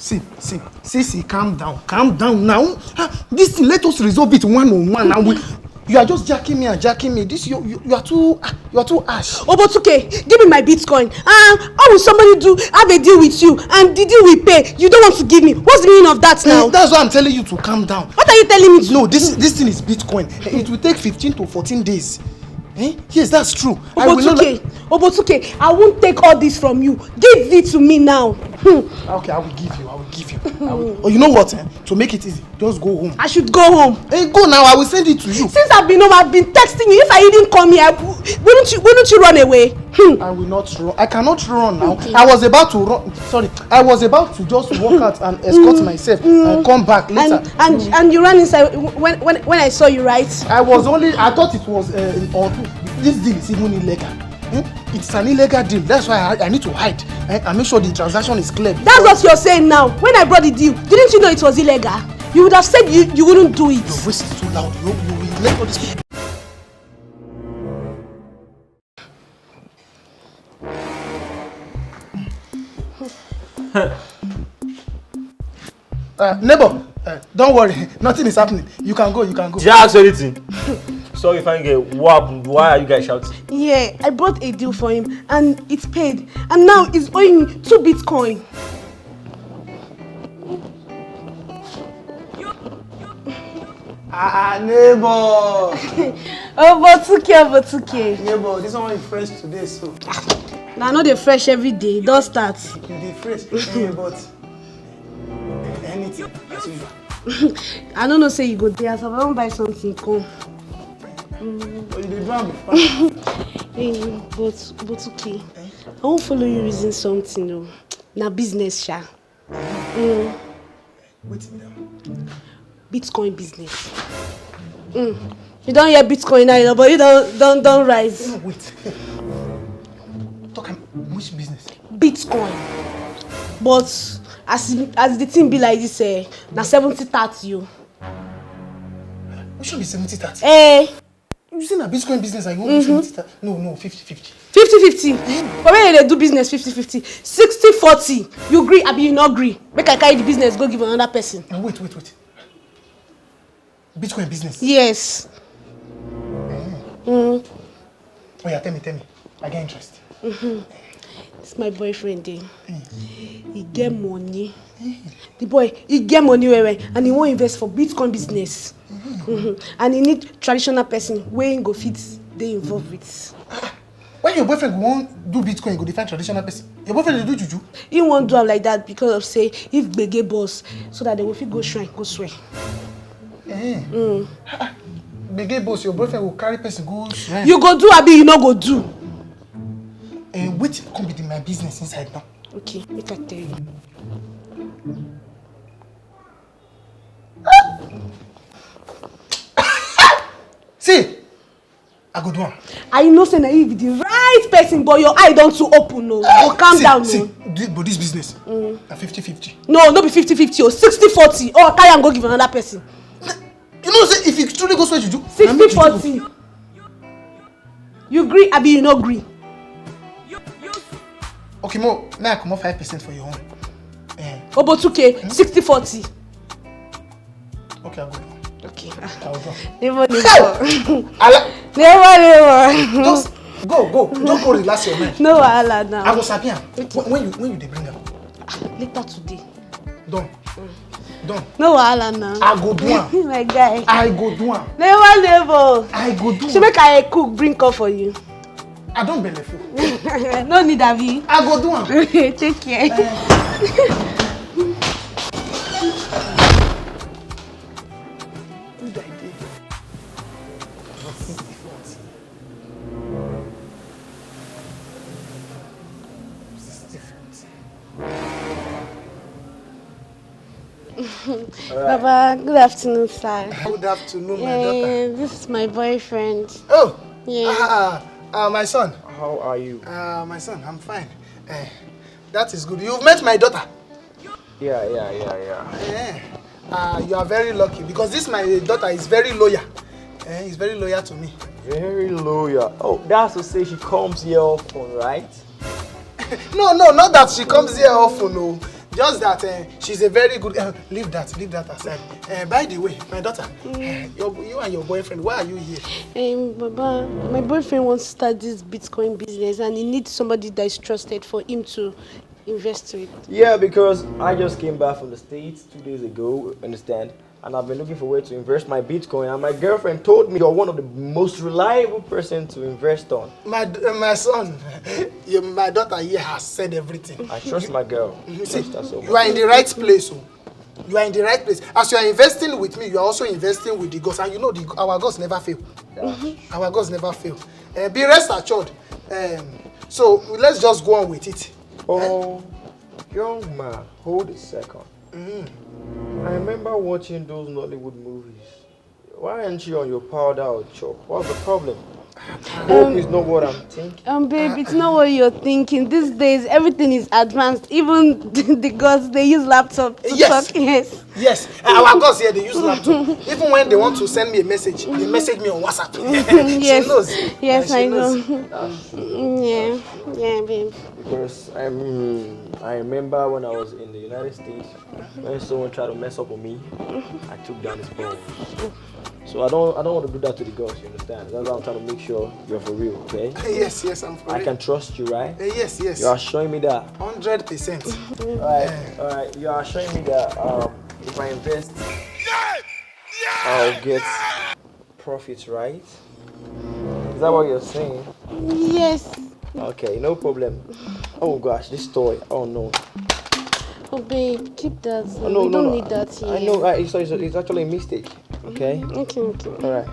See, calm down now. This thing, let us resolve it one on one. And you are just jacking me. This you are too harsh. Oh, but okay, give me my Bitcoin. How will somebody have a deal with you and the deal we pay? You don't want to give me. What's the meaning of that now? That's why I'm telling you to calm down. What are you telling me? No, this thing is Bitcoin. It will take 15 to 14 days. Yes, that's true. Obotuke, I won't take all this from you. Give it to me now. Okay, I will give you. Oh, you know what? To make it easy, just go home. I should go home. Go now. I will send it to you. Since I've been home, I've been texting you. If I didn't come here, wouldn't you run away? I will not run. I cannot run now. Okay. I was about to run. Sorry, I was about to just walk out and escort myself and come back later. And you ran inside when I saw you, right? I thought it was this deal is even illegal. It's an illegal deal. That's why I need to hide and make sure the transaction is clear. That's what you're saying now. When I brought the deal, didn't you know it was illegal? You would have said you wouldn't do it. Your voice is too loud. You will let all these people. Neighbor, don't worry. Nothing is happening. You can go. Did I ask you anything? Sorry if I get what happened. Why are you guys shouting? Yeah, I brought a deal for him and it's paid. And now he's owing me 2 Bitcoin. Neighbor. Obotuke. Neighbor, this one is fresh today, so. Now I know they're fresh every day. Don't start. They're fresh, but anything as usual. I don't know, say you go there, so I won't buy something, come. You did wrong before. Hey, but okay. I won't follow you using something, though. Now business, sha. Wait a minute. Bitcoin business. You don't hear Bitcoin now, you know, but you don't rise. No, wait. Talk which business? Bitcoin. But as the thing be like this, now 70-30 you. It should be 70-30. Eh. You say na Bitcoin business I want 70-30. No, 50-50. 50-50. But when they do business 50-50, 60-40. You agree, abi you not agree? Make I carry the business, go give another person. Wait. Bitcoin business? Yes. Oh yeah, tell me. I get interest. It's my boyfriend there. He get money. The boy, he get money and he won't invest for Bitcoin business. And he need traditional person where he go fit they involved with. When your boyfriend won't do Bitcoin, go define traditional person. Your boyfriend will do juju? He won't do it like that because of say if gbege boss so that they will fit go shrine, go swear. Gbege boss, your boyfriend will carry person go shrine. You go do, abi you no go do. Wait, come be my business inside now. Okay, make I tell you. See, I go do one. I know say na you be the right person, but your eye don't too open, no. Go calm down, no. But this business, 50-50. No be 50-50 or 60-40. Oh, carry and go give another person. You know, say if you truly go swear juju, 60-40. You agree, abi you no agree? Okay, now I come off 5% for your own. Obotuke, 60-40. Okay, I'll go. Okay. I'll go. Never. Just go. Don't go relax your mind. No wahala now. I go sabi am. When you dey bring am? Later today. Done. No wahala now. I go do am. My guy. I go do am. Never. I go do am. She make I cook, bring cup for you. I don't believe you. No need, Abby. I go do am. Take care. Good idea. Baba, good afternoon, sir. Good afternoon, my daughter. This is my boyfriend. Oh. Yeah. My son. How are you? My son, I'm fine. That is good. You've met my daughter. Yeah. You are very lucky because this my daughter is very loyal. He's very loyal to me. Very loyal. Oh, that's to say she comes here often, right? No, not that she comes here often. No, Just that she's a very good. Leave that aside. By the way, my daughter, you and your boyfriend, why are you here? Baba, my boyfriend wants to start this Bitcoin business, and he needs somebody that is trusted for him to invest to it. Yeah, because I just came back from the States 2 days ago, understand? And I've been looking for a way to invest my Bitcoin, and my girlfriend told me you're one of the most reliable person to invest on. My son, my daughter here has said everything. I trust my girl. See, So you are in the right place. Oh. You are in the right place. As you are investing with me, you are also investing with the gods. And you know our gods never fail. Our gods never fail. Be rest assured. So let's just go on with it. Oh, young man, hold a second. I remember watching those Nollywood movies. Why aren't you on your powder or chop? What's the problem? Hope is not what I'm thinking. Babe, it's not what you're thinking. These days, everything is advanced. Even the gods, they use laptop to talk. Yes. Yes. Our gods here, they use laptop. Even when they want to send me a message, they message me on WhatsApp. Yes. She knows. Yes, I know. Yeah, babe. Because I remember when I was in the United States, when someone tried to mess up on me, I took down his balls. So I don't want to do that to the girls, you understand? That's why I'm trying to make sure you're for real, okay? Yes, I'm for real. I can trust you, right? Yes. You are showing me that. 100%. Alright, you are showing me that if I invest, I'll get profits, right? Is that what you're saying? Yes. Okay, no problem. Oh gosh, this toy. Oh no. Oh, babe, keep that. Oh, no, we don't need that here. I know, it's actually a mistake. Okay? Okay. Alright.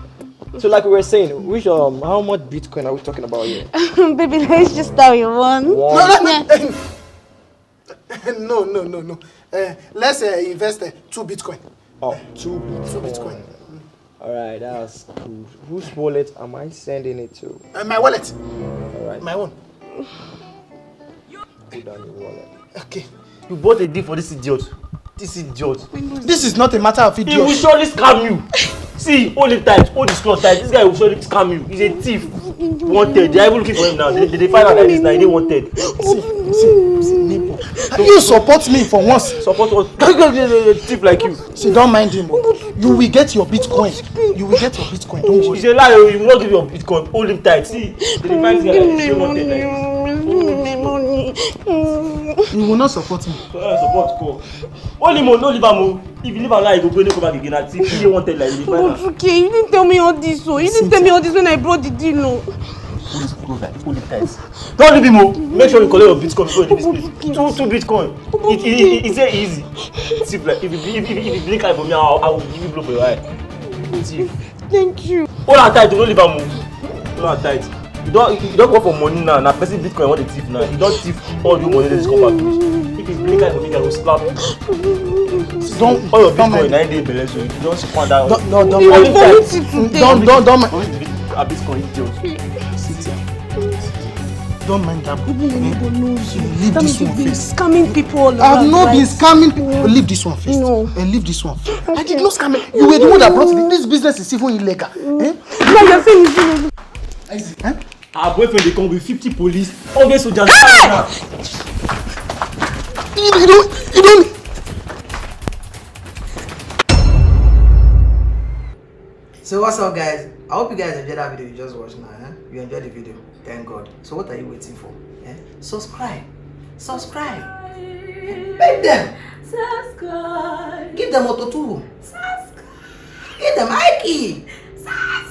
So like we were saying, how much Bitcoin are we talking about here? Baby, let's just start with one. No. Let's invest 2 Bitcoin. Oh, 2 Bitcoin. 2 Bitcoin. Alright, that's cool. Whose wallet am I sending it to? My wallet. Alright. My own. Put down your wallet. Okay. You bought a deal for this idiot. This is not a matter of idiot. He will surely scam you. See, hold it tight, hold his cloth tight. This guy will surely scam you. He's a thief. Wanted. They are even looking for him now. They find out that he's not wanted. See, neighbor. You support me for once. Support what? A thief like you. See, don't mind him. You will get your Bitcoin. Don't worry. He's a liar. You will not give your Bitcoin. Hold him tight. See, they find this guy that he's wanted like you will not support me. Support call. Only more, no leave him. If you leave him now, he go come back again. If he wanted like this. But okay, you didn't tell me all this. So you didn't tell me all this when I brought the deal. No. Hold it tight. Don't leave him. Make sure you collect your Bitcoin before you leave this place. 2 Bitcoin. It's very easy. See, like, if you blink eye for me, I will give you blow for your eye. See. Thank you. Hold on tight. Don't leave him. Hold on tight. You don't go for money now. Now person Bitcoin want the thief now. You don't thief all your money. Let's come back. If it's blink eye for me, I will slap you. All your Bitcoin 9 days below, so you don't squander that. Don't mind. A Bitcoin idiot. Don't mind that. Leave this one first. Scamming people all around. I've not been scamming people. Leave this one first. No. Leave this one. Okay. I did not scam it. You were the one that brought it. This business is even illegal. No, you're saying it's illegal. Our boyfriend they come with 50 police, all these soldiers. You don't. So what's up, guys? I hope you guys enjoyed that video you just watched now. You enjoyed the video, thank God. So what are you waiting for? Subscribe. Beg them. Subscribe. Give them auto too. Subscribe. Give them Ike. Subscribe.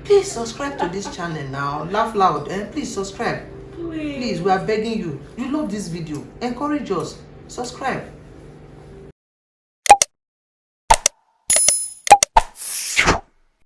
Please subscribe to this channel now. Laugh loud and please subscribe. Please, we are begging you. You love this video. Encourage us. Subscribe.